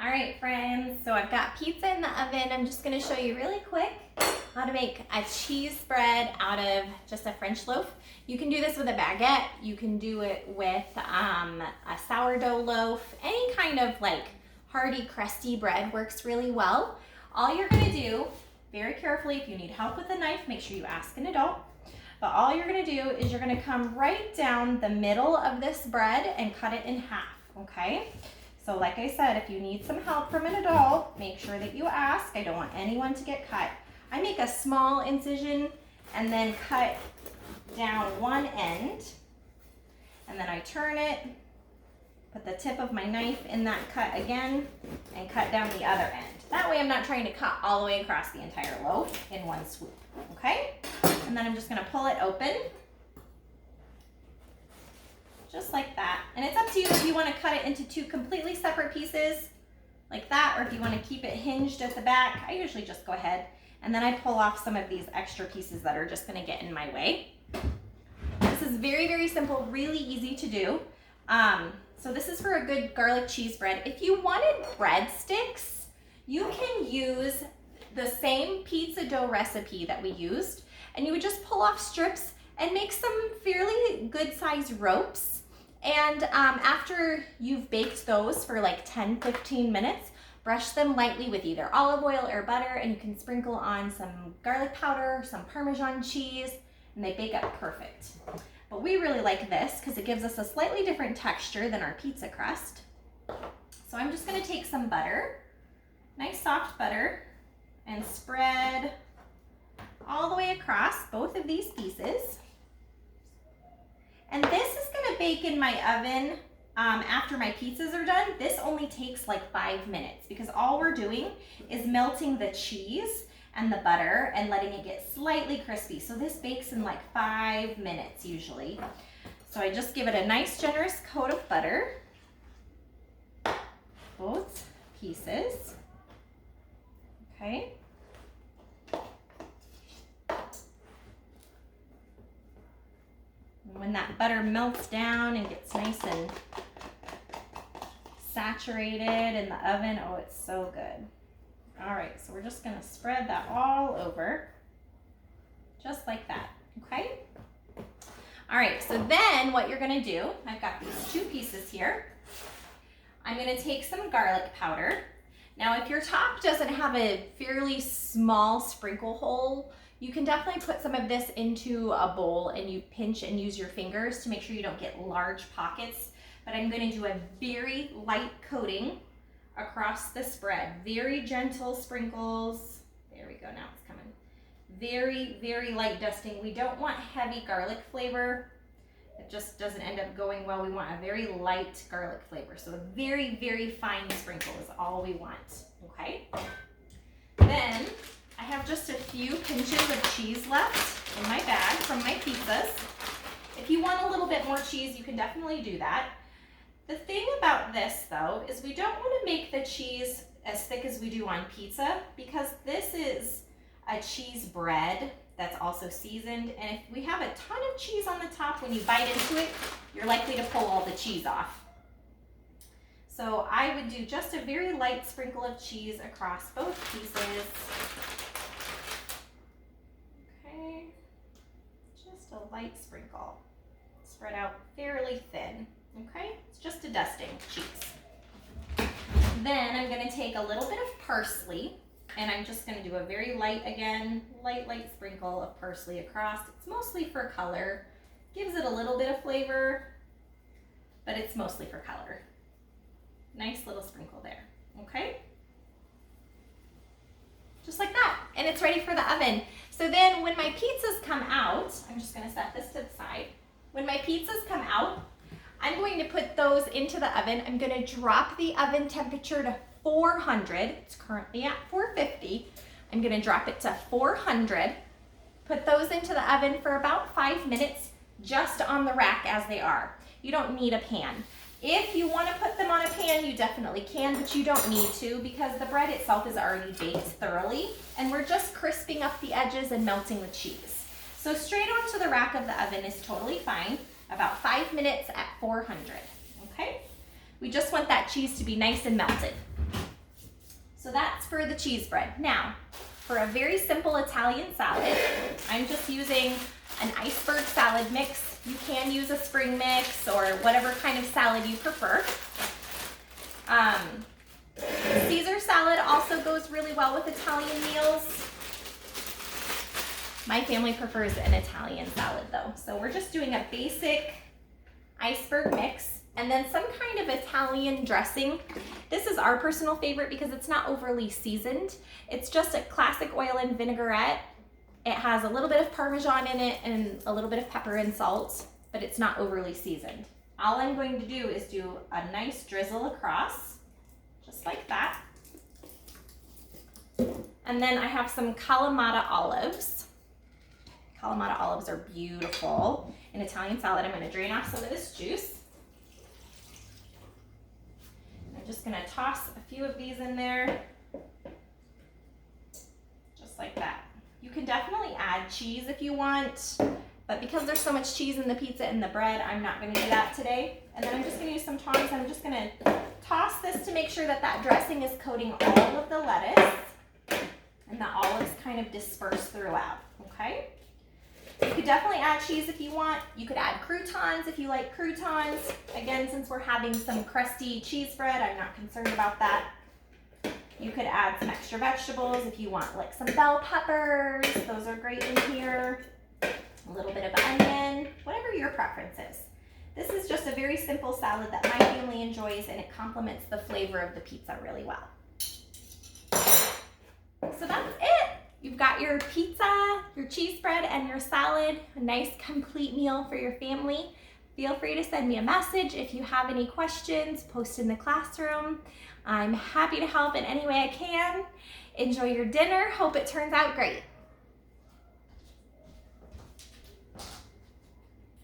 All right, friends, so I've got pizza in the oven. I'm just gonna show you really quick how to make a cheese spread out of just a French loaf. You can do this with a baguette. You can do it with a sourdough loaf. Any kind of like hearty, crusty bread works really well. All you're gonna do, very carefully, if you need help with a knife, make sure you ask an adult. But all you're gonna do is you're gonna come right down the middle of this bread and cut it in half, okay? So like I said, if you need some help from an adult, make sure that you ask. I don't want anyone to get cut. I make a small incision and then cut down one end, and then I turn it, put the tip of my knife in that cut again, and cut down the other end. That way I'm not trying to cut all the way across the entire loaf in one swoop, okay? And then I'm just gonna pull it open, just like that. And it's up to you if you want to cut it into two completely separate pieces like that, or if you want to keep it hinged at the back. I usually just go ahead and then I pull off some of these extra pieces that are just going to get in my way. This is very, very simple, really easy to do. So this is for a good garlic cheese bread. If you wanted breadsticks, you can use the same pizza dough recipe that we used, and you would just pull off strips and make some fairly good sized ropes. And after you've baked those for like 10-15 minutes, brush them lightly with either olive oil or butter, and you can sprinkle on some garlic powder, some Parmesan cheese, and they bake up perfect. But we really like this because it gives us a slightly different texture than our pizza crust. So I'm just gonna take some butter, nice soft butter, and spread all the way across both of these pieces. And this is gonna bake in my oven after my pizzas are done. This only takes like 5 minutes because all we're doing is melting the cheese and the butter and letting it get slightly crispy. So this bakes in like 5 minutes usually. So I just give it a nice generous coat of butter, both pieces, okay? When that butter melts down and gets nice and saturated in the oven, oh, it's so good. All right, so we're just gonna spread that all over, just like that, okay? All right, so then what you're gonna do, I've got these two pieces here. I'm gonna take some garlic powder. Now, if your top doesn't have a fairly small sprinkle hole, you can definitely put some of this into a bowl and you pinch and use your fingers to make sure you don't get large pockets. But I'm going to do a very light coating across the spread. Very gentle sprinkles. There we go, now it's coming. Very, very light dusting. We don't want heavy garlic flavor. It just doesn't end up going well. We want a very light garlic flavor. So a very, very fine sprinkle is all we want, okay? Then I have just a few pinches of cheese left in my bag from my pizzas. If you want a little bit more cheese, you can definitely do that. The thing about this though, is we don't want to make the cheese as thick as we do on pizza because this is a cheese bread that's also seasoned. And if we have a ton of cheese on the top, when you bite into it, you're likely to pull all the cheese off. So I would do just a very light sprinkle of cheese across both pieces. Okay, just a light sprinkle. Spread out fairly thin, okay? It's just a dusting cheese. Then I'm gonna take a little bit of parsley, and I'm just gonna do a very light, again, light sprinkle of parsley across. It's mostly for color. Gives it a little bit of flavor, but it's mostly for color. Nice little sprinkle there, okay? Just like that, and it's ready for the oven. So then when my pizzas come out, I'm just gonna set this to the side. When my pizzas come out, I'm going to put those into the oven. I'm gonna drop the oven temperature to 400. It's currently at 450. I'm gonna drop it to 400. Put those into the oven for about 5 minutes, just on the rack as they are. You don't need a pan. If you want to put them on a pan, you definitely can, but you don't need to because the bread itself is already baked thoroughly and we're just crisping up the edges and melting the cheese. So straight onto the rack of the oven is totally fine, about 5 minutes at 400, okay? We just want that cheese to be nice and melted. So that's for the cheese bread. Now, for a very simple Italian salad, I'm just using an iceberg salad mix. You can use a spring mix or whatever kind of salad you prefer. Caesar salad also goes really well with Italian meals. My family prefers an Italian salad though. So we're just doing a basic iceberg mix and then some kind of Italian dressing. This is our personal favorite because it's not overly seasoned. It's just a classic oil and vinaigrette. It has a little bit of Parmesan in it and a little bit of pepper and salt, but it's not overly seasoned. All I'm going to do is do a nice drizzle across, just like that. And then I have some Kalamata olives. Kalamata olives are beautiful in Italian salad. I'm going to drain off some of this juice. I'm just going to toss a few of these in there, just like that. You can definitely add cheese if you want, but because there's so much cheese in the pizza and the bread, I'm not going to do that today. And then I'm just going to use some tongs. I'm just going to toss this to make sure that that dressing is coating all of the lettuce and the olives kind of disperse throughout, okay? You could definitely add cheese if you want. You could add croutons if you like croutons. Again, since we're having some crusty cheese bread, I'm not concerned about that. You could add some extra vegetables if you want, like some bell peppers. Those are great in here. A little bit of onion, whatever your preference is. This is just a very simple salad that my family enjoys, and it complements the flavor of the pizza really well. So that's it. You've got your pizza, your cheese bread, and your salad. A nice complete meal for your family. Feel free to send me a message if you have any questions, post in the classroom. I'm happy to help in any way I can. Enjoy your dinner. Hope it turns out great.